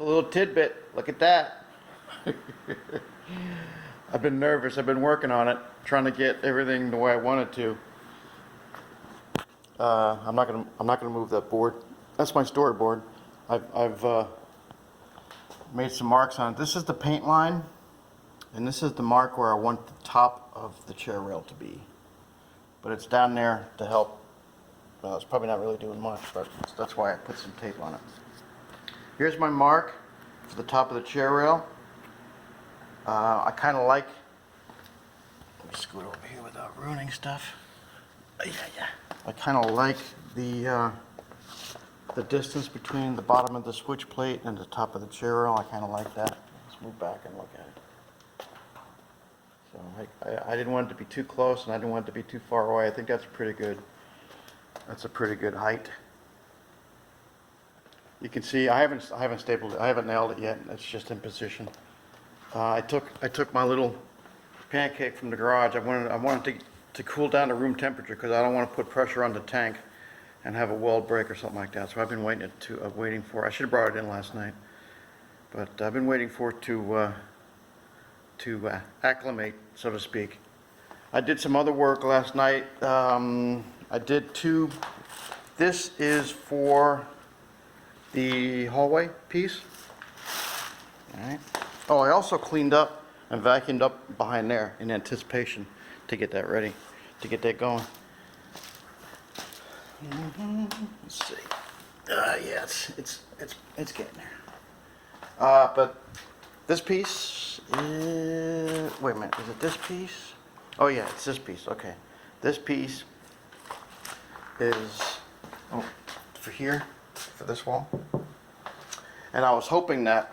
a little tidbit. Look at that. I've been nervous. I've been working on it, trying to get everything the way I want it to. I'm not gonna move that board. That's my storyboard. I've made some marks on it. This is the paint line, and this is the mark where I want the top of the chair rail to be. But it's down there to help. Well, it's probably not really doing much, but that's why I put some tape on it. Here's my mark for the top of the chair rail. I kind of like, let me scoot over here without ruining stuff. I kind of like the distance between the bottom of the switch plate and the top of the chair rail. I kind of like that. Let's move back and look at it. So I didn't want it to be too close, and I didn't want it to be too far away. I think that's pretty good. That's a pretty good height. You can see I haven't stapled it. I haven't nailed it yet. It's just in position. I took my little pancake from the garage. I wanted to cool down to room temperature because I don't want to put pressure on the tank and have a weld break or something like that. So I've been waiting for. I should have brought it in last night, but I've been waiting for it to acclimate, so to speak. I did some other work last night. I did two. This is for the hallway piece. All right. Oh, I also cleaned up and vacuumed up behind there in anticipation to get that ready, to get that going. Let's see. Yeah, it's getting there. But this piece is, wait a minute, is it this piece? Oh yeah, it's this piece. Okay, this piece is for here, for this wall. And I was hoping that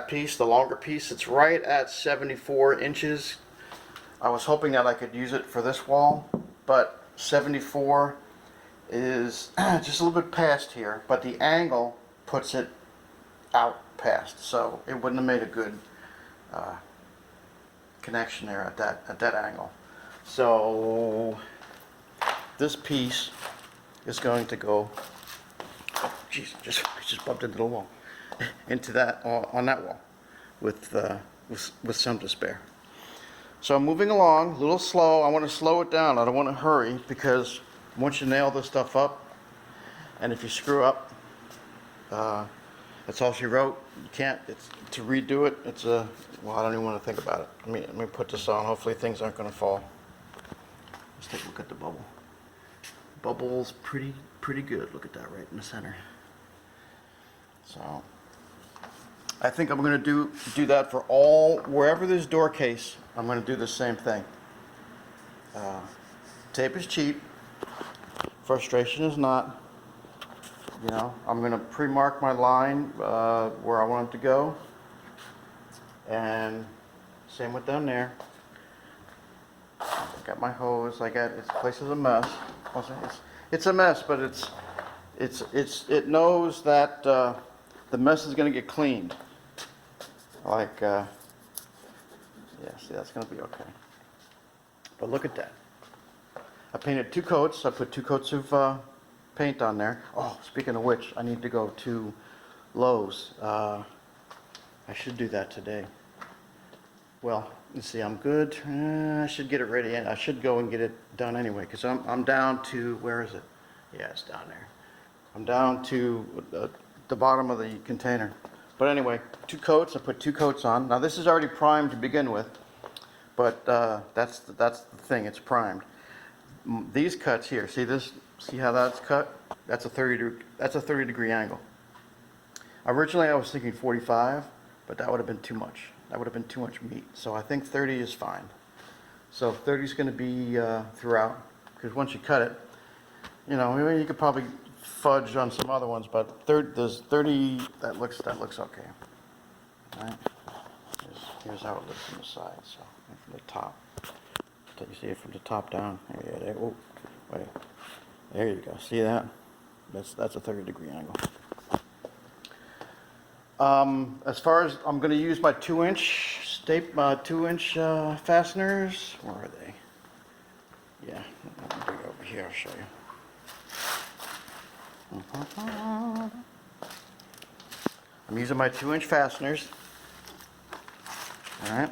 piece, the longer piece, it's right at 74 inches. I was hoping that I could use it for this wall, but 74 is just a little bit past here, but the angle puts it out past, so it wouldn't have made a good connection there at that angle. So this piece is going to go, oh jeez, just bumped into the wall, into that, on that wall with some despair. So I'm moving along a little slow. I want to slow it down. I don't want to hurry, because once you nail this stuff up, and if you screw up, that's all she wrote. You can't, to redo it, well, I don't even want to think about it. Let me put this on. Hopefully things aren't going to fall. Let's take a look at the bubble. Bubble's pretty good. Look at that right in the center. So I think I'm going to do that for wherever there's door case. I'm going to do the same thing. Tape is cheap. Frustration is not. You know, I'm going to pre-mark my line where I want it to go, and same with down there. I got my hose. This place is a mess. It's a mess, but it knows that the mess is going to get cleaned. Yeah, see, that's going to be okay. But look at that. I painted 2 coats. I put 2 coats of paint on there. Oh, speaking of which, I need to go to Lowe's. I should do that today. Well, let's see, I'm good. I should get it ready, and I should go and get it done anyway, because I'm down to, where is it? Yeah, it's down there. I'm down to the bottom of the container. But anyway, 2 coats. I put 2 coats on. Now this is already primed to begin with, but that's the thing. It's primed. These cuts here, see this? See how that's cut? That's a 30 degree angle. Originally I was thinking 45, but that would have been too much. That would have been too much meat. So I think 30 is fine. So 30 is going to be throughout, because once you cut it, you know, you could probably fudge on some other ones, but there's 30. That looks okay. All right. Here's how it looks from the side. So from the top. You see it from the top down. Yeah, there. Oh, wait. There you go. See that? That's a 30 degree angle. As far as, I'm going to use my 2-inch fasteners. Where are they? Yeah, I'll bring it over here. I'll show you. I'm using my 2-inch fasteners. All right.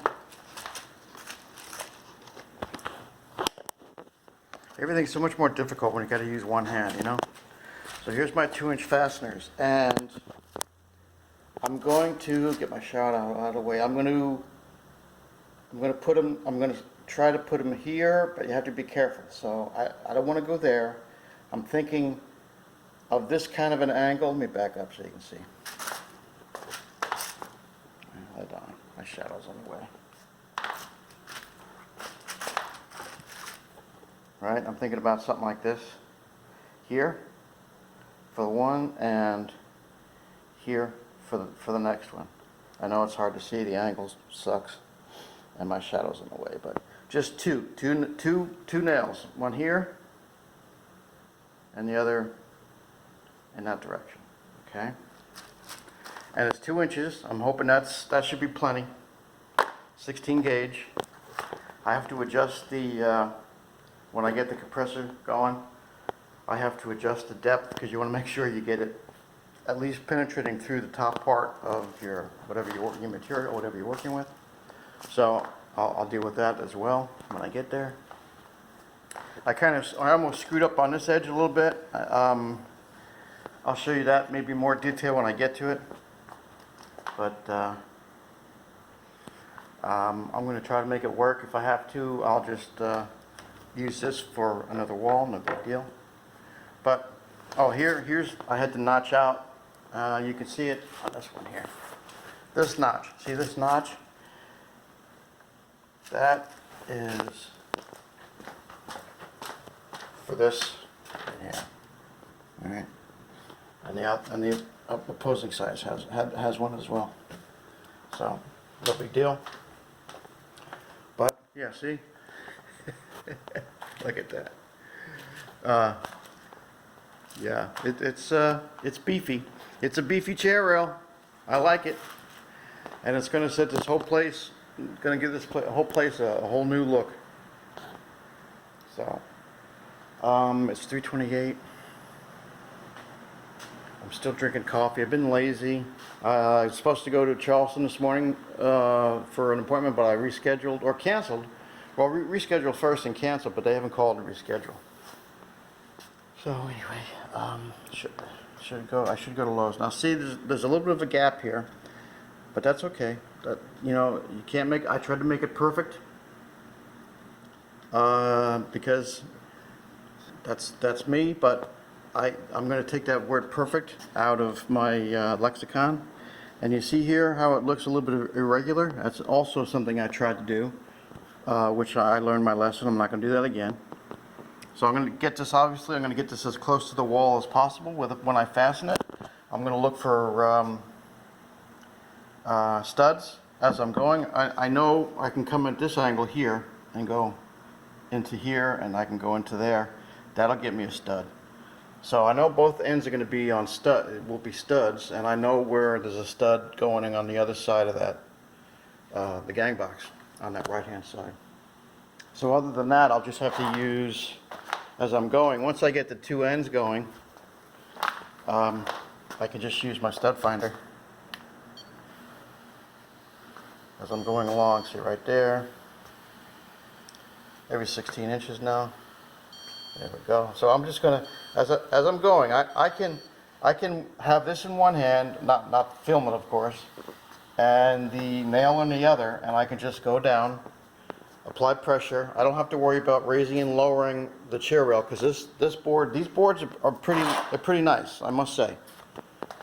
Everything's so much more difficult when you got to use one hand, you know? So here's my 2-inch fasteners, and I'm going to get my shot out of the way. I'm going to put them, I'm going to try to put them here, but you have to be careful. So I don't want to go there. I'm thinking of this kind of an angle. Let me back up so you can see. Hold on, my shadow's on the way. Right, I'm thinking about something like this. Here for the one, and here for the next one. I know it's hard to see, the angle sucks, and my shadow's in the way, but just two nails. One here, and the other in that direction, okay? And it's 2 inches. I'm hoping that should be plenty. 16 gauge. I have to adjust the, when I get the compressor going, I have to adjust the depth because you want to make sure you get it at least penetrating through the top part of your, whatever you're working, material, whatever you're working with. So I'll deal with that as well when I get there. I almost screwed up on this edge a little bit. I'll show you that maybe more detail when I get to it. But I'm going to try to make it work. If I have to, I'll just use this for another wall, no big deal. But, oh, here's, I had to notch out. You can see it on this one here. This notch, see this notch? That is for this right here. All right. And the opposing side has one as well. So, no big deal. But, yeah, see? Look at that. Yeah, it's beefy. It's a beefy chair rail. I like it. And it's going to set this whole place, going to give this whole place a whole new look. So, it's 3:28. I'm still drinking coffee. I've been lazy. I was supposed to go to Charleston this morning for an appointment, but I rescheduled or canceled. Well, rescheduled first and canceled, but they haven't called to reschedule. So anyway, I should go to Lowe's. Now see, there's a little bit of a gap here, but that's okay. That, you know, you can't make. I tried to make it perfect because that's me. But I'm going to take that word perfect out of my lexicon. And you see here how it looks a little bit irregular. That's also something I tried to do, which I learned my lesson. I'm not going to do that again. So I'm going to get this, obviously, I'm going to get this as close to the wall as possible when I fasten it. I'm going to look for studs as I'm going. I know I can come at this angle here and go into here, and I can go into there. That'll get me a stud. So I know both ends are going to be on stud. It will be studs, and I know where there's a stud going on the other side of that, the gang box on that right-hand side. So other than that, I'll just have to use, as I'm going, once I get the two ends going, I can just use my stud finder as I'm going along. See right there, every 16 inches now. There we go. So I'm just gonna, as I'm going, I can have this in one hand, not film it of course, and the nail in the other, and I can just go down, apply pressure. I don't have to worry about raising and lowering the chair rail because these boards are pretty nice, I must say.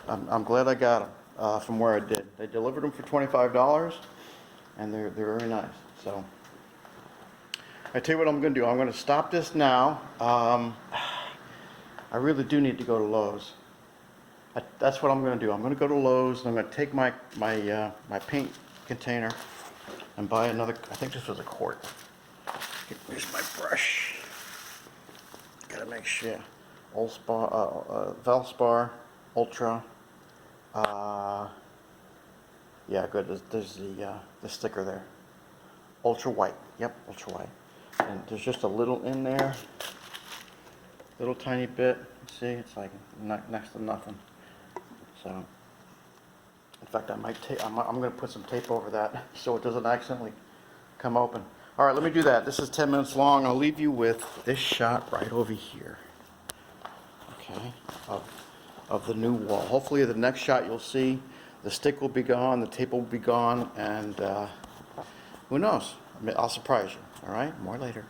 I'm glad I got them from where I did. They delivered them for $25, and they're very nice. So I tell you what I'm going to do. I'm going to stop this now. I really do need to go to Lowe's. That's what I'm going to do. I'm going to go to Lowe's and I'm going to take my paint container and buy another. I think this was a quart. Here's my brush. Gotta make sure. Valspar Ultra. Yeah, good. There's the sticker there. Ultra white. Yep, ultra white. And there's just a little in there. Little tiny bit. See, it's like next to nothing. So In fact, I might I'm gonna put some tape over that so it doesn't accidentally come open. All right, let me do that. This is 10 minutes long. I'll leave you with this shot right over here. Okay, of the new wall. Hopefully the next shot you'll see the stick will be gone, the tape will be gone, and who knows? I'll surprise you. All right, more later.